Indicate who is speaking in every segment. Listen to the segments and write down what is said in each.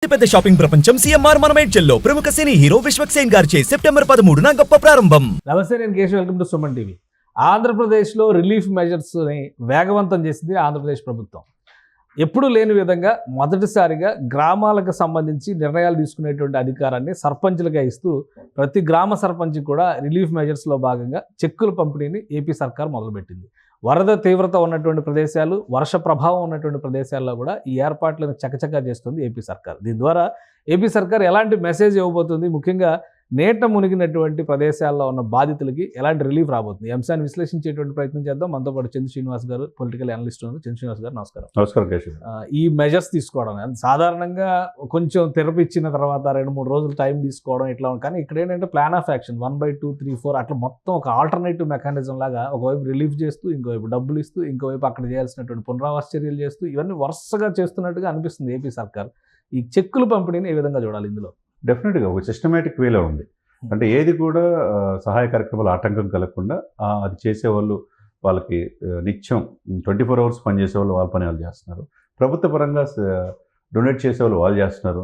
Speaker 1: పెద్ద షాపింగ్ ప్రపంచం సిఎంఆర్ మనమేడ్చల్లో ప్రముఖ సినీ హీరో విశ్వక్ సేన్ గారిచే సెప్టెంబర్ 13న గొప్ప ప్రారంభం.
Speaker 2: నమస్తే, నేను Keshav. Welcome to Suman TV. ఆంధ్రప్రదేశ్లో రిలీఫ్ మెజర్స్ని వేగవంతం చేసింది ఆంధ్రప్రదేశ్ ప్రభుత్వం. ఎప్పుడూ లేని విధంగా మొదటిసారిగా గ్రామాలకు సంబంధించి నిర్ణయాలు తీసుకునేటువంటి అధికారాన్ని సర్పంచులుగా ఇస్తూ ప్రతి గ్రామ సర్పంచ్కి కూడా రిలీఫ్ మెజర్స్లో భాగంగా చెక్కుల పంపిణీని ఏపీ సర్కార్ మొదలుపెట్టింది. వరద తీవ్రత ఉన్నటువంటి ప్రదేశాలు, వర్ష ప్రభావం ఉన్నటువంటి ప్రదేశాల్లో కూడా ఈ ఏర్పాట్లను చకచకా చేస్తుంది ఏపీ సర్కార్. దీని ద్వారా ఏపీ సర్కార్ ఎలాంటి మెసేజ్ ఇవ్వబోతుంది, ముఖ్యంగా నేట మునిగినటువంటి ప్రదేశాల్లో ఉన్న బాధితులకి ఎలాంటి రిలీఫ్ రాబోతుంది, ఈ అంశాన్ని విశ్లేషించేటువంటి ప్రయత్నం చేద్దాం. మనతో పాటు చంద్ర శ్రీనివాస్ గారు, పొలిటికల్ అనలిస్ట్ ఉన్నారు. చంద్ర శ్రీనివాస్ గారు, నమస్కారం.
Speaker 3: నమస్కారం కేశవ్.
Speaker 2: ఈ మెజర్స్ తీసుకోవడం సాధారణంగా కొంచెం థెరపీ ఇచ్చిన తర్వాత 2-3 రోజులు టైం తీసుకోవడం ఇట్లా ఉంది. కానీ ఇక్కడ ఏంటంటే ప్లాన్ ఆఫ్ యాక్షన్ 1/2, 3, 4 అట్లా మొత్తం ఒక ఆల్టర్నేటివ్ మెకానిజం లాగా ఒకవైపు రిలీఫ్ చేస్తూ, ఇంకోవైపు డబ్బులు ఇస్తూ, ఇంకోవైపు అక్కడ చేయాల్సినటువంటి పునరావాస చర్యలు చేస్తూ ఇవన్నీ వరుసగా చేస్తున్నట్టుగా అనిపిస్తుంది ఏపీ సర్కార్. ఈ చెక్కుల పంపిణీని ఏ విధంగా చూడాలి ఇందులో?
Speaker 3: డెఫినెట్గా ఒక సిస్టమేటిక్ వేలో ఉంది. అంటే ఏది కూడా సహాయ కార్యక్రమాలు ఆటంకం కలగకుండా అది చేసేవాళ్ళు వాళ్ళకి నిత్యం 24 అవర్స్ పనిచేసేవాళ్ళు వాళ్ళ పని వాళ్ళు చేస్తున్నారు. ప్రభుత్వ పరంగా డొనేట్ చేసేవాళ్ళు వాళ్ళు చేస్తున్నారు.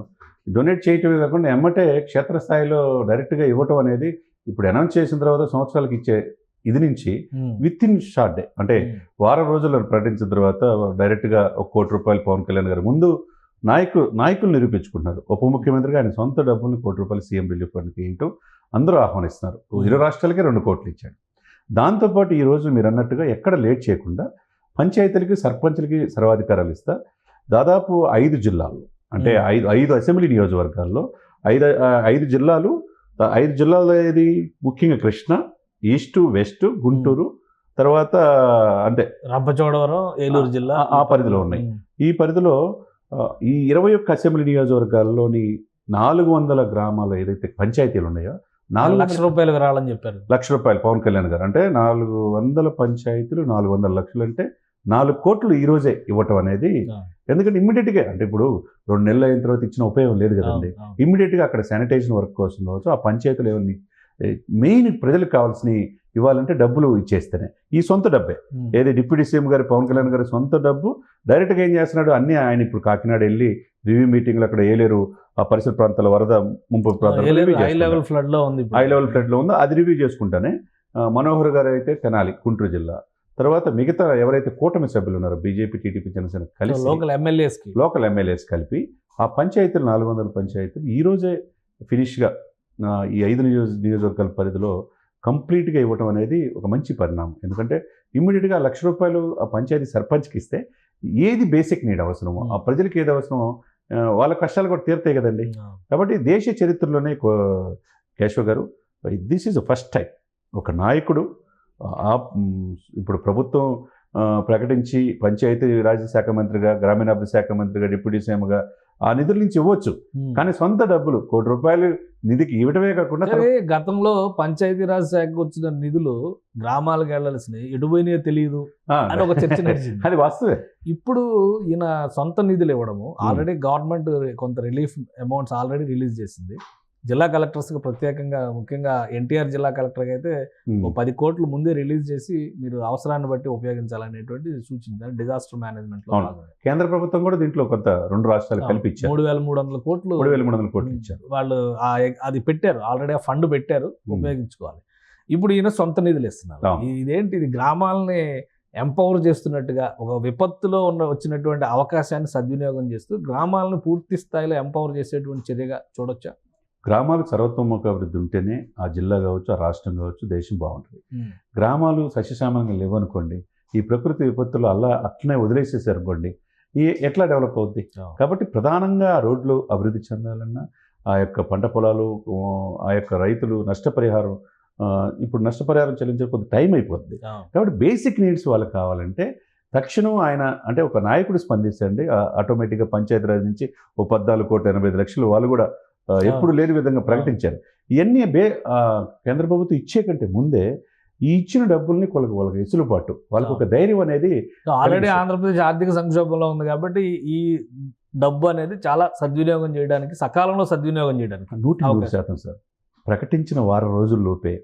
Speaker 3: డొనేట్ చేయటమే కాకుండా ఎమ్మటే క్షేత్రస్థాయిలో డైరెక్ట్గా ఇవ్వటం అనేది ఇప్పుడు అనౌన్స్ చేసిన తర్వాత సంవత్సరాలకు ఇచ్చే ఇది నుంచి విత్ ఇన్ షార్ట్ డే, వారం రోజుల్లో ప్రకటించిన తర్వాత డైరెక్ట్గా 1 కోటి రూపాయలు పవన్ కళ్యాణ్ గారు ముందు నాయకులు నిరూపించుకుంటున్నారు. ఉప ముఖ్యమంత్రిగా ఆయన సొంత డబ్బుల్ని 1 కోటి రూపాయలు సీఎం రిలీఫ్ ఫండ్కి వేయటం అందరూ ఆహ్వానిస్తున్నారు. 2 రాష్ట్రాలకే 2 కోట్లు ఇచ్చాడు. దాంతోపాటు ఈరోజు మీరు అన్నట్టుగా ఎక్కడ లేట్ చేయకుండా పంచాయతీలకి, సర్పంచ్లకి సర్వాధికారాలు ఇస్తా దాదాపు 5 జిల్లాలు, అంటే 5 అసెంబ్లీ నియోజకవర్గాల్లో 5 జిల్లాలు, 5 జిల్లాలో ఏది ముఖ్యంగా కృష్ణా, ఈస్ట్, వెస్ట్, గుంటూరు, తర్వాత అంటే
Speaker 2: రంపచోడవరం, ఏలూరు జిల్లా
Speaker 3: ఆ పరిధిలో ఉన్నాయి. ఈ పరిధిలో ఈ 21 అసెంబ్లీ నియోజకవర్గాల్లోని 400 గ్రామాలు ఏదైతే పంచాయతీలు ఉన్నాయో
Speaker 2: 4 లక్షల రూపాయలు రావాలని చెప్పారు.
Speaker 3: 1 లక్ష రూపాయలు పవన్ కళ్యాణ్ గారు, అంటే 400 పంచాయతీలు 400 లక్షలు, అంటే 4 కోట్లు ఈ రోజే ఇవ్వటం అనేది. ఎందుకంటే ఇమ్మీడియట్గా, అంటే ఇప్పుడు 2 నెలలు అయిన తర్వాత ఇచ్చిన ఉపయోగం లేదు కదండి. ఇమ్మీడియట్గా అక్కడ శానిటైజేషన్ వర్క్ కోసం కావచ్చు, ఆ పంచాయతీలు ఏమన్నా మెయిన్ ప్రజలకు కావాల్సిన ఇవ్వాలంటే డబ్బులు ఇచ్చేస్తేనే, ఈ సొంత డబ్బే ఏది డిప్యూటీ సీఎం గారు పవన్ కళ్యాణ్ గారి సొంత డబ్బు డైరెక్ట్గా ఏం చేస్తున్నాడు, అన్నీ ఆయన ఇప్పుడు కాకినాడ వెళ్ళి రివ్యూ మీటింగ్లు అక్కడ ఏలేరు ఆ పరిసర ప్రాంతాల వరద ముంపు ప్రాంతాలు
Speaker 2: హై లెవెల్ ఫ్లడ్లో
Speaker 3: ఉంది, అది రివ్యూ చేసుకుంటానే. మనోహర్ గారు అయితే తెనాలి, గుంటూరు జిల్లా, తర్వాత మిగతా ఎవరైతే కూటమి సభ్యులు ఉన్నారో బీజేపీ, టీడీపీ, జనసేన కలిసి లోకల్ ఎమ్మెల్యేస్ కలిపి ఆ పంచాయతీలు 400 పంచాయతీలు ఈరోజే ఫినిష్గా ఈ 5 నియోజకవర్గాల పరిధిలో కంప్లీట్గా ఇవ్వటం అనేది ఒక మంచి పరిణామం. ఎందుకంటే ఇమ్మీడియట్గా 1 లక్ష రూపాయలు ఆ పంచాయతీ సర్పంచ్కి ఇస్తే ఏది బేసిక్ నీడ్ అవసరమో, ఆ ప్రజలకు ఏది అవసరమో వాళ్ళ కష్టాలు కూడా తీరుతాయి కదండి. కాబట్టి దేశ చరిత్రలోనే కేశవ్ గారు, this is the first time ఒక నాయకుడు ఇప్పుడు ప్రభుత్వం ప్రకటించి పంచాయతీ శాఖ మంత్రిగా, గ్రామీణాభివృద్ధి శాఖ మంత్రిగా, డిప్యూటీ సీఎంగా ఆ నిధుల నుంచి ఇవ్వచ్చు, కానీ సొంత డబ్బులు 1 కోటి రూపాయలు నిధికి ఇవ్వటమే కాకుండా
Speaker 2: గతంలో పంచాయతీరాజ్ శాఖకు వచ్చిన నిధులు గ్రామాలకు వెళ్లాల్సినవి ఎటుపోయినాయో తెలియదు అని ఒక చర్చ నడిచింది.
Speaker 3: అది వాస్తవే.
Speaker 2: ఇప్పుడు ఈయన సొంత నిధులు ఇవ్వడము, ఆల్రెడీ గవర్నమెంట్ కొంత రిలీఫ్ అమౌంట్స్ ఆల్రెడీ రిలీజ్ చేసింది. జిల్లా కలెక్టర్స్కి ప్రత్యేకంగా, ముఖ్యంగా ఎన్టీఆర్ జిల్లా కలెక్టర్కి అయితే 10 కోట్లు ముందే రిలీజ్ చేసి మీరు అవసరాన్ని బట్టి ఉపయోగించాలనేటువంటి సూచించారు. డిజాస్టర్ మేనేజ్మెంట్లో
Speaker 3: కేంద్ర ప్రభుత్వం కూడా దీంట్లో కొంత 2 రాష్ట్రాలు కలిపి ఇచ్చారు.
Speaker 2: 3,300 కోట్లు
Speaker 3: ఇచ్చారు.
Speaker 2: వాళ్ళు అది పెట్టారు, ఆల్రెడీ ఆ ఫండ్ పెట్టారు, ఉపయోగించుకోవాలి. ఇప్పుడు ఈయన సొంత నిధులు ఇస్తున్నారు. ఇదేంటి, ఇది గ్రామాలని ఎంపవర్ చేస్తున్నట్టుగా, ఒక విపత్తులో వచ్చినటువంటి అవకాశాన్ని సద్వినియోగం చేస్తూ గ్రామాలను పూర్తి స్థాయిలో ఎంపవర్ చేసేటువంటి చర్యగా చూడొచ్చా?
Speaker 3: గ్రామాలకు సర్వతోముఖ అభివృద్ధి ఉంటేనే ఆ జిల్లా కావచ్చు, ఆ రాష్ట్రం కావచ్చు, దేశం బాగుంటుంది. గ్రామాలు సస్యశ్యామలంగా లేవనుకోండి, ఈ ప్రకృతి విపత్తులు అట్లనే వదిలేసేసారనుకోండి, ఎట్లా డెవలప్ అవుద్ది? కాబట్టి ప్రధానంగా రోడ్లు అభివృద్ధి చెందాలన్నా, ఆ యొక్క పంట పొలాలు, ఆ యొక్క రైతులు నష్టపరిహారం, ఇప్పుడు నష్టపరిహారం చెల్లించే కొద్ది టైం అయిపోద్ది. కాబట్టి బేసిక్ నీడ్స్ వాళ్ళకి కావాలంటే తక్షణం ఆయన, అంటే ఒక నాయకుడు స్పందించండి, ఆటోమేటిక్గా పంచాయతీరాజ్ నుంచి 14,85,00,000 వాళ్ళు కూడా ఎప్పుడు లేని విధంగా ప్రకటించారు. ఇవన్నీ కేంద్ర ప్రభుత్వం ఇచ్చే కంటే ముందే ఈ ఇచ్చిన డబ్బుల్ని వాళ్ళకి వెసులుబాటు, వాళ్ళకి ఒక ధైర్యం అనేది.
Speaker 2: ఆల్రెడీ ఆంధ్రప్రదేశ్ ఆర్థిక సంక్షోభంలో ఉంది కాబట్టి ఈ డబ్బు అనేది చాలా సద్వినియోగం చేయడానికి, సకాలంలో సద్వినియోగం చేయడానికి
Speaker 3: 100% సార్. ప్రకటించిన వారం రోజుల్లోపే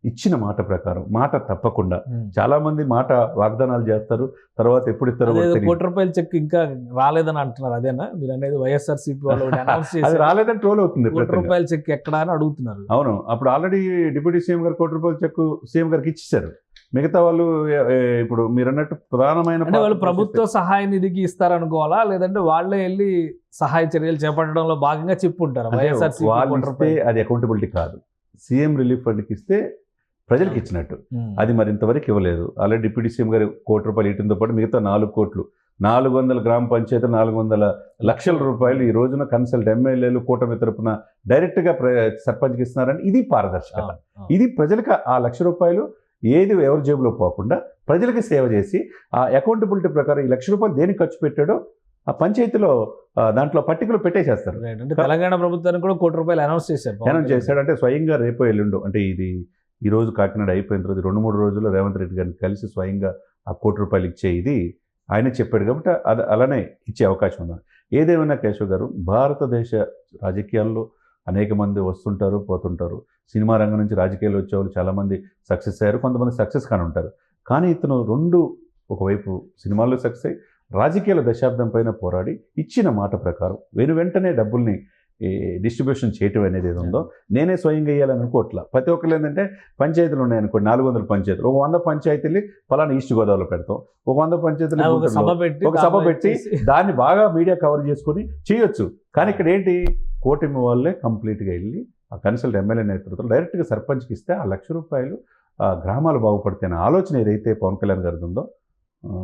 Speaker 3: ఇచ్చిన మాట ప్రకారం, మాట తప్పకుండా. చాలా మంది మాట వాగ్దానాలు చేస్తారు, తర్వాత ఎప్పుడు ఇస్తారో కూడా తెలియదు.
Speaker 2: ₹1 చెక్ ఇంకా రాలేదని అంటున్నారు. అదేనా మీరు అనేది? వైఎస్ఆర్సీపీ వాళ్ళు అనౌన్స్
Speaker 3: అది
Speaker 2: చేసి
Speaker 3: రాలేదని ట్రోల్ అవుతుంది.
Speaker 2: ₹1 చెక్ ఎక్కడా అని అడుగుతున్నారు.
Speaker 3: అవును, అప్పుడు ఆల్రెడీ డిప్యూటీ సీఎం గారు ₹1 చెక్ సీఎం గారికి ఇచ్చేశారు. మిగతా వాళ్ళు ఇప్పుడు మీరు అన్నట్టు ప్రధానమైన
Speaker 2: అంటే వాళ్ళు ప్రభుత్వ సహాయ నిధికి ఇస్తారనుకోవాలా, లేదంటే వాళ్ళే వెళ్ళి సహాయ చర్యలు చేపట్టడంలో భాగంగా చెప్పుంటారు? వైఎస్ఆర్సీపీ
Speaker 3: వాళ్ళు ఇస్తే అది అకౌంటబిలిటీ కాదు. సీఎం రిలీఫ్ ఫండ్కి ఇస్తే ప్రజలకు ఇచ్చినట్టు. అది మరి ఇంతవరకు ఇవ్వలేదు. ఆల్రెడీ డిప్యూటీ సీఎం గారు ₹1 ఇవ్వడంతో పాటు మిగతా 4 కోట్లు, 400 గ్రామ పంచాయతీలు, 400 లక్షల రూపాయలు ఈ రోజున కన్సల్ట్ ఎమ్మెల్యేలు కూటమి తరపున డైరెక్ట్గా సర్పంచ్కి ఇస్తున్నారని ఇది పారదర్శకత. ఇది ప్రజలకు ఆ ₹1,00,000 ఏది ఎవరి జేబులో పోకుండా ప్రజలకి సేవ చేసి ఆ అకౌంటబిలిటీ ప్రకారం ఈ ₹1,00,000 దేనికి ఖర్చు పెట్టాడో ఆ పంచాయతీలో దాంట్లో పట్టికలు పెట్టేసేస్తారు.
Speaker 2: అంటే తెలంగాణ ప్రభుత్వానికి కూడా ₹1 అనౌన్స్ చేశారు.
Speaker 3: అంటే స్వయంగా రేపో ఎల్లుండో, అంటే ఇది ఈ రోజు కాకినాడ అయిపోయిన తర్వాత 2-3 రోజుల్లో రేవంత్ రెడ్డి గారిని కలిసి స్వయంగా ఆ ₹1 ఇచ్చే ఇది ఆయన చెప్పాడు కాబట్టి అది అలానే ఇచ్చే అవకాశం ఉంది. ఏదేమైనా కేశవ్ గారు, భారతదేశ రాజకీయాల్లో అనేక మంది వస్తుంటారు, పోతుంటారు. సినిమా రంగం నుంచి రాజకీయాలు వచ్చేవాళ్ళు చాలామంది సక్సెస్ అయ్యారు, కొంతమంది సక్సెస్ కాని ఉంటారు. కానీ ఇతను ఒకవైపు సినిమాల్లో సక్సెస్ అయ్యి రాజకీయాల దశాబ్దం పైన పోరాడి ఇచ్చిన మాట ప్రకారం వెంటనే డబ్బుల్ని డిస్ట్రిబ్యూషన్ చేయటం అనేది ఏది ఉందో, నేనే స్వయంగా వేయాలని అనుకోవట్లా. ప్రతి ఒక్కరు ఏంటంటే పంచాయతీలు ఉన్నాయనుకోండి, 400 పంచాయతీలు, 100 పంచాయతీలు ఫలానా ఈస్ట్ గోదావరిలో పెడతాం, 100 పంచాయతీలు ఒక సభ పెట్టి దాన్ని బాగా మీడియా కవర్ చేసుకొని చేయొచ్చు. కానీ ఇక్కడ ఏంటి, కూటమి వాళ్ళే కంప్లీట్గా వెళ్ళి ఆ కన్సల్ట్ ఎమ్మెల్యే నేతృత్వంలో డైరెక్ట్గా సర్పంచ్కి ఇస్తే ఆ ₹1,00,000 గ్రామాలు బాగుపడితే అనే ఆలోచన ఏదైతే పవన్ కళ్యాణ్ గారి ఉందో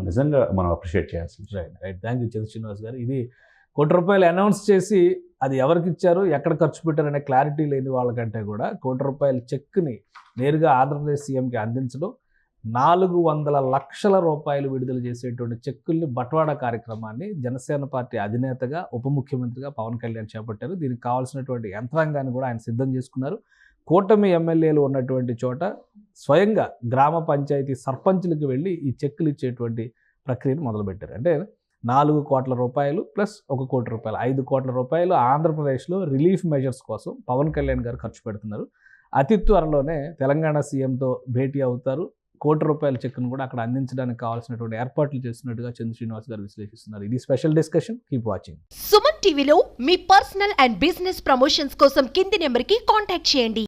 Speaker 3: నిజంగా మనం అప్రిషియేట్ చేయాల్సింది.
Speaker 2: రైట్. థ్యాంక్ యూ చంద్ర శ్రీనివాస్ గారు. ఇది ₹1 అనౌన్స్ చేసి అది ఎవరికి ఇచ్చారు, ఎక్కడ ఖర్చు పెట్టారనే క్లారిటీ లేని వాళ్ళకంటే కూడా ₹1 చెక్ని నేరుగా ఆంధ్రప్రదేశ్ సీఎంకి అందించడం, 400 లక్షల రూపాయలు విడుదల చేసేటువంటి చెక్కుల్ని బట్వాడా కార్యక్రమాన్ని జనసేన పార్టీ అధినేతగా ఉప ముఖ్యమంత్రిగా పవన్ కళ్యాణ్ చేపట్టారు. దీనికి కావాల్సినటువంటి యంత్రాంగాన్ని కూడా ఆయన సిద్ధం చేసుకున్నారు. కూటమి ఎమ్మెల్యేలు ఉన్నటువంటి చోట స్వయంగా గ్రామ పంచాయతీ సర్పంచులకు వెళ్ళి ఈ చెక్కులు ఇచ్చేటువంటి ప్రక్రియను మొదలుపెట్టారు. అంటే ₹4 కోట్ల ప్లస్ ₹1 కోటి, ₹5 కోట్ల ఆంధ్రప్రదేశ్లో రిలీఫ్ మెజర్స్ కోసం పవన్ కళ్యాణ్ గారు ఖర్చు పెడుతున్నారు. అతి త్వరలోనే తెలంగాణ సీఎంతో భేటీ అవుతారు. ₹1 చెక్ను కూడా అక్కడ అందించడానికి కావాల్సినటువంటి ఏర్పాట్లు చేస్తున్నట్టుగా చంద్ర శ్రీనివాస్ గారు విశ్లేషిస్తున్నారు. ఇది special discussion. Keep watching.
Speaker 4: Suman టీవీలో మీ పర్సనల్ అండ్ బిజినెస్ ప్రమోషన్స్ కోసం కింది నెంబర్కి కాంటాక్ట్ చేయండి.